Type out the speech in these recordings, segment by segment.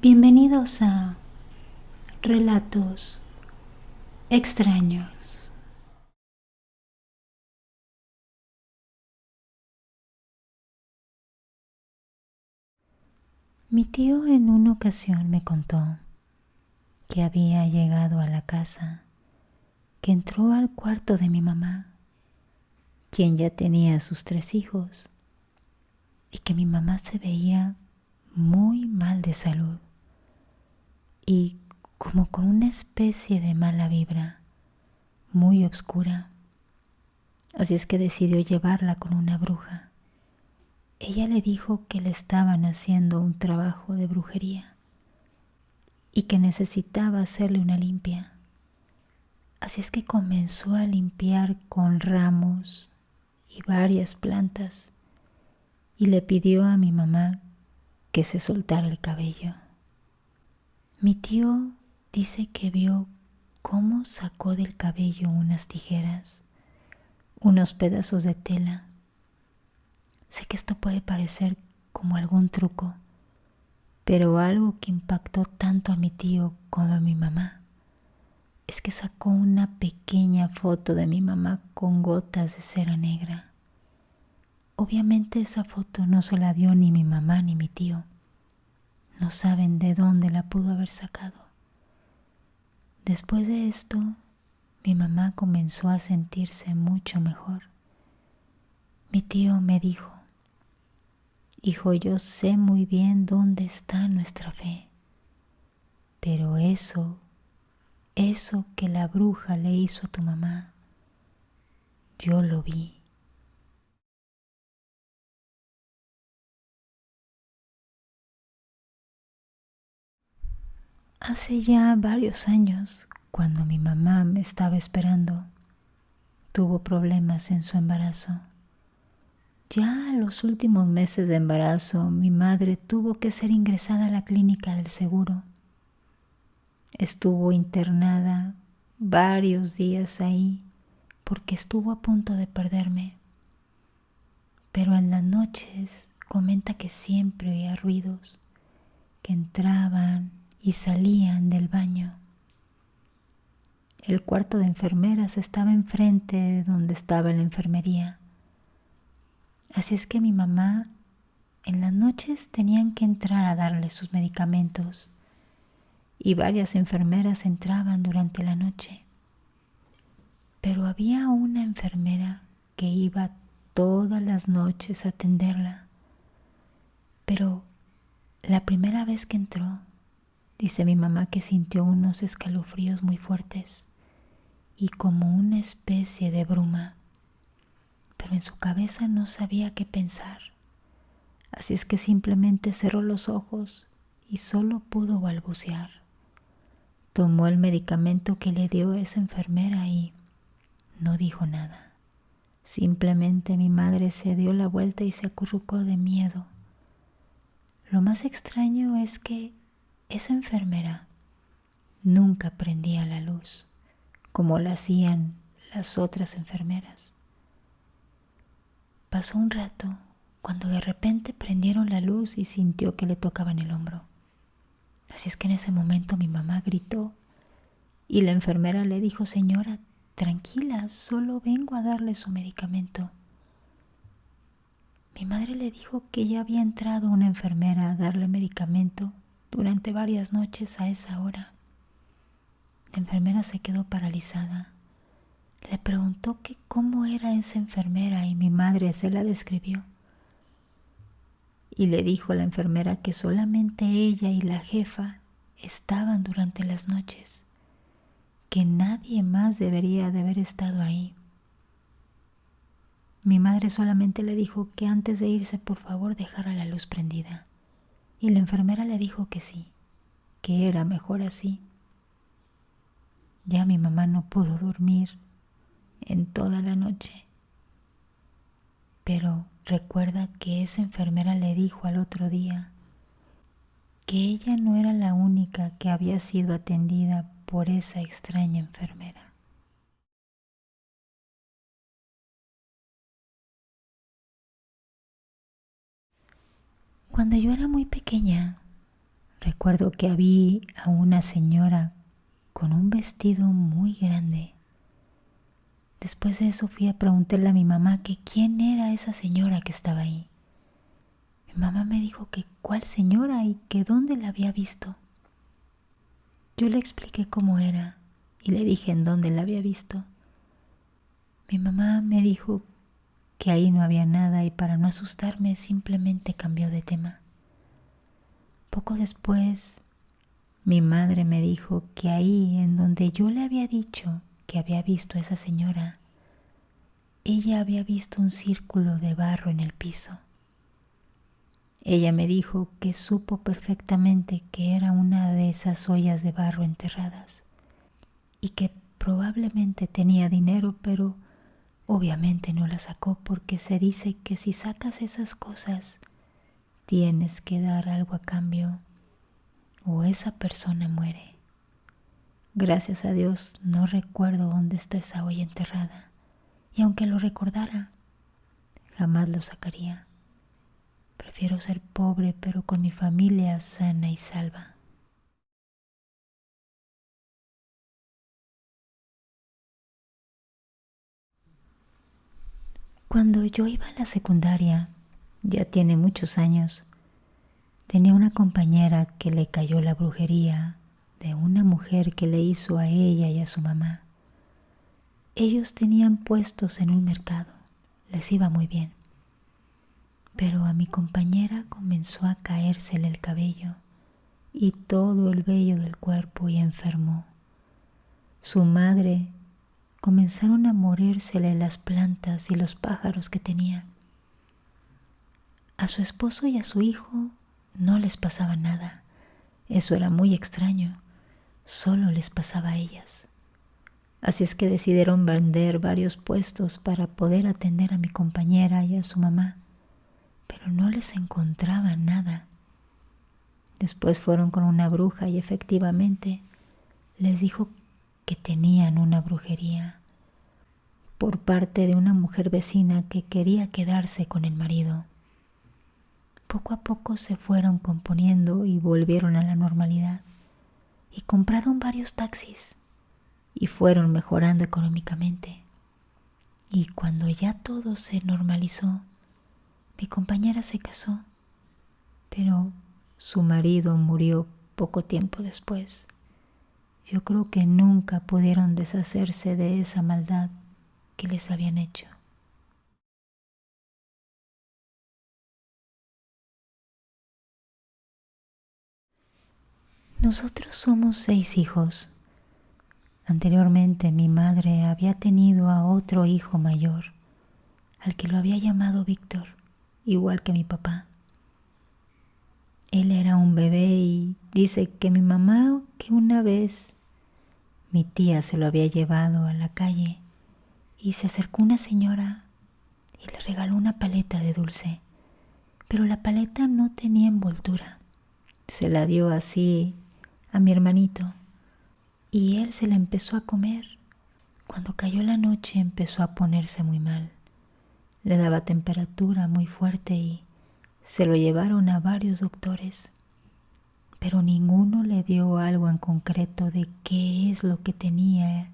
Bienvenidos a Relatos Extraños. Mi tío en una ocasión me contó que había llegado a la casa, que entró al cuarto de mi mamá, quien ya tenía sus 3 hijos, y que mi mamá se veía muy mal de salud y como con una especie de mala vibra muy oscura. Así es que decidió llevarla con una bruja. Ella le dijo que le estaban haciendo un trabajo de brujería y que necesitaba hacerle una limpia. Así es que comenzó a limpiar con ramos y varias plantas y le pidió a mi mamá que se soltara el cabello. Mi tío dice que vio cómo sacó del cabello unas tijeras, unos pedazos de tela. Sé que esto puede parecer como algún truco, pero algo que impactó tanto a mi tío como a mi mamá es que sacó una pequeña foto de mi mamá con gotas de cera negra. Obviamente esa foto no se la dio ni mi mamá ni mi tío. No saben de dónde la pudo haber sacado. Después de esto, mi mamá comenzó a sentirse mucho mejor. Mi tío me dijo: hijo, yo sé muy bien dónde está nuestra fe, pero eso que la bruja le hizo a tu mamá, yo lo vi. Hace ya varios años, cuando mi mamá me estaba esperando, tuvo problemas en su embarazo. Ya a los últimos meses de embarazo, mi madre tuvo que ser ingresada a la clínica del seguro. Estuvo internada varios días ahí porque estuvo a punto de perderme. Pero en las noches comenta que siempre oía ruidos que entraban y salían del baño. El cuarto de enfermeras estaba enfrente de donde estaba la enfermería. Así es que mi mamá en las noches tenían que entrar a darle sus medicamentos y varias enfermeras entraban durante la noche. Pero había una enfermera que iba todas las noches a atenderla. Pero la primera vez que entró, dice mi mamá que sintió unos escalofríos muy fuertes y como una especie de bruma, pero en su cabeza no sabía qué pensar. Así es que simplemente cerró los ojos y solo pudo balbucear. Tomó el medicamento que le dio esa enfermera y no dijo nada. Simplemente mi madre se dio la vuelta y se acurrucó de miedo. Lo más extraño es que esa enfermera nunca prendía la luz, como la hacían las otras enfermeras. Pasó un rato cuando de repente prendieron la luz y sintió que le tocaban el hombro. Así es que en ese momento mi mamá gritó y la enfermera le dijo: señora, tranquila, solo vengo a darle su medicamento. Mi madre le dijo que ya había entrado una enfermera a darle medicamento durante varias noches a esa hora. La enfermera se quedó paralizada. Le preguntó que cómo era esa enfermera y mi madre se la describió. Y le dijo a la enfermera que solamente ella y la jefa estaban durante las noches, que nadie más debería de haber estado ahí. Mi madre solamente le dijo que antes de irse por favor dejara la luz prendida. Y la enfermera le dijo que sí, que era mejor así. Ya mi mamá no pudo dormir en toda la noche. Pero recuerda que esa enfermera le dijo al otro día que ella no era la única que había sido atendida por esa extraña enfermera. Cuando yo era muy pequeña, Recuerdo que vi a una señora con un vestido muy grande. Después de eso fui a preguntarle a mi mamá que quién era esa señora que estaba ahí. Mi mamá me dijo que cuál señora y que dónde la había visto. Yo le expliqué cómo era y le dije en dónde la había visto. Mi mamá me dijo que ahí no había nada y para no asustarme simplemente cambió de tema. Poco después, mi madre me dijo que ahí en donde yo le había dicho que había visto a esa señora, ella había visto un círculo de barro en el piso. Ella me dijo que supo perfectamente que era una de esas ollas de barro enterradas y que probablemente tenía dinero, pero obviamente no la sacó porque se dice que si sacas esas cosas tienes que dar algo a cambio o esa persona muere. Gracias a Dios no recuerdo dónde está esa olla enterrada y aunque lo recordara, jamás lo sacaría. Prefiero ser pobre pero con mi familia sana y salva. Cuando yo iba a la secundaria, ya tiene muchos años, tenía una compañera que le cayó la brujería de una mujer que le hizo a ella y a su mamá. Ellos tenían puestos en un mercado, les iba muy bien, pero a mi compañera comenzó a caérsele el cabello y todo el vello del cuerpo y enfermó. Su madre comenzaron a morírsele las plantas y los pájaros que tenía. A su esposo y a su hijo no les pasaba nada. Eso era muy extraño. Solo les pasaba a ellas. Así es que decidieron vender varios puestos para poder atender a mi compañera y a su mamá, pero no les encontraba nada. Después fueron con una bruja y efectivamente les dijo que tenían una brujería por parte de una mujer vecina que quería quedarse con el marido. Poco a poco se fueron componiendo y volvieron a la normalidad y compraron varios taxis y fueron mejorando económicamente. Y cuando ya todo se normalizó, mi compañera se casó, pero su marido murió poco tiempo después. Yo creo que nunca pudieron deshacerse de esa maldad que les habían hecho. Nosotros somos 6 hijos. Anteriormente mi madre había tenido a otro hijo mayor, al que lo había llamado Víctor, igual que mi papá. Él era un bebé y dice que mi mamá, que una vez mi tía se lo había llevado a la calle y se acercó una señora y le regaló una paleta de dulce, pero la paleta no tenía envoltura. Se la dio así a mi hermanito y él se la empezó a comer. Cuando cayó la noche empezó a ponerse muy mal. Le daba temperatura muy fuerte y se lo llevaron a varios doctores, pero ninguno le dio algo en concreto de qué es lo que tenía.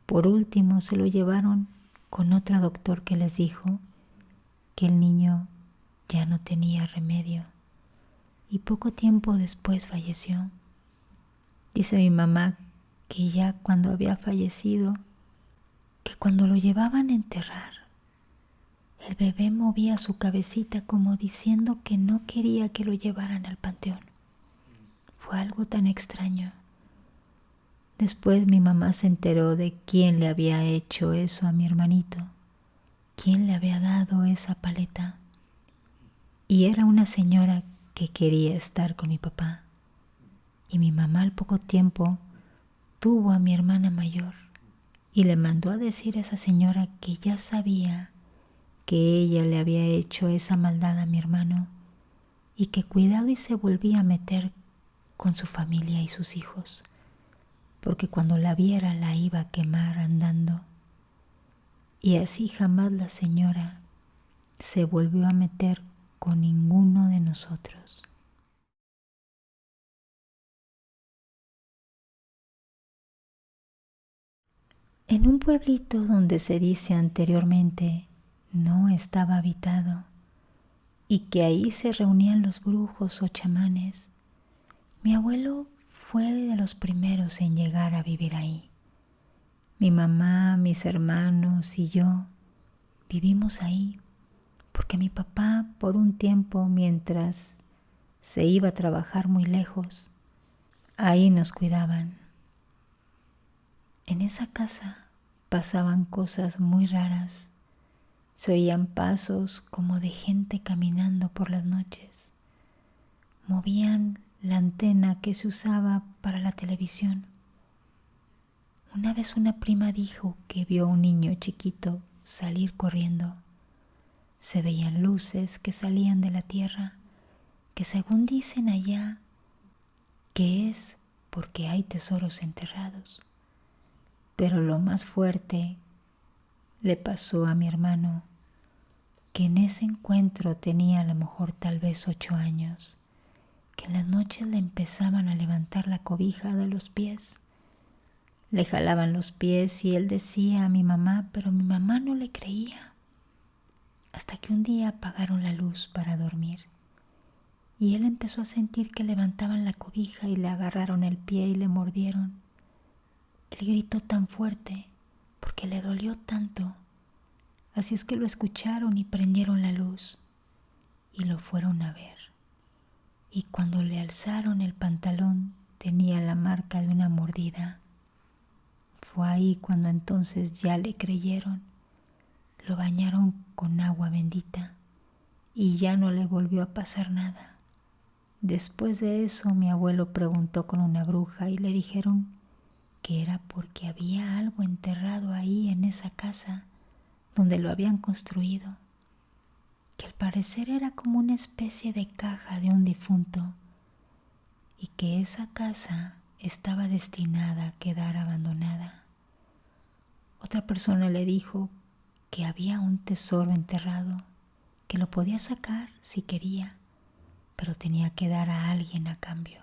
Por último se lo llevaron con otro doctor que les dijo que el niño ya no tenía remedio y poco tiempo después falleció. Dice mi mamá que ya cuando había fallecido, que cuando lo llevaban a enterrar, el bebé movía su cabecita como diciendo que no quería que lo llevaran al panteón. Fue algo tan extraño. Después mi mamá se enteró de quién le había hecho eso a mi hermanito, quién le había dado esa paleta. Y era una señora que quería estar con mi papá. Y mi mamá al poco tiempo tuvo a mi hermana mayor y le mandó a decir a esa señora que ya sabía que ella le había hecho esa maldad a mi hermano y que cuidado y se volvía a meter con su familia y sus hijos, porque cuando la viera la iba a quemar andando. Y así jamás la señora se volvió a meter con ninguno de nosotros. en un pueblito donde se dice anteriormente no estaba habitado y que ahí se reunían los brujos o chamanes. Mi abuelo fue de los primeros en llegar a vivir ahí. Mi mamá, mis hermanos y yo vivimos ahí porque mi papá, por un tiempo, mientras se iba a trabajar muy lejos, ahí nos cuidaban. En esa casa pasaban cosas muy raras. Se oían pasos como de gente caminando por las noches. Movían la antena que se usaba para la televisión. Una vez una prima dijo que vio a un niño chiquito salir corriendo. Se veían luces que salían de la tierra, que según dicen allá, que es porque hay tesoros enterrados. Pero lo más fuerte le pasó a mi hermano, que en ese encuentro tenía a lo mejor tal vez 8 años, que en las noches le empezaban a levantar la cobija de los pies. Le jalaban los pies y él decía a mi mamá, pero mi mamá no le creía. Hasta que un día apagaron la luz para dormir y él empezó a sentir que levantaban la cobija y le agarraron el pie y le mordieron. Él gritó tan fuerte porque le dolió tanto. Así es que lo escucharon y prendieron la luz y lo fueron a ver. Y cuando le alzaron el pantalón tenía la marca de una mordida. Fue ahí cuando entonces ya le creyeron. Lo bañaron con agua bendita y ya no le volvió a pasar nada. Después de eso mi abuelo preguntó con una bruja y le dijeron que era porque había algo enterrado ahí en esa casa donde lo habían construido, que al parecer era como una especie de caja de un difunto y que esa casa estaba destinada a quedar abandonada. Otra persona le dijo que había un tesoro enterrado, que lo podía sacar si quería, pero tenía que dar a alguien a cambio.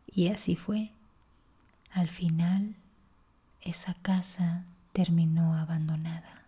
Y así fue. Al final, esa casa terminó abandonada.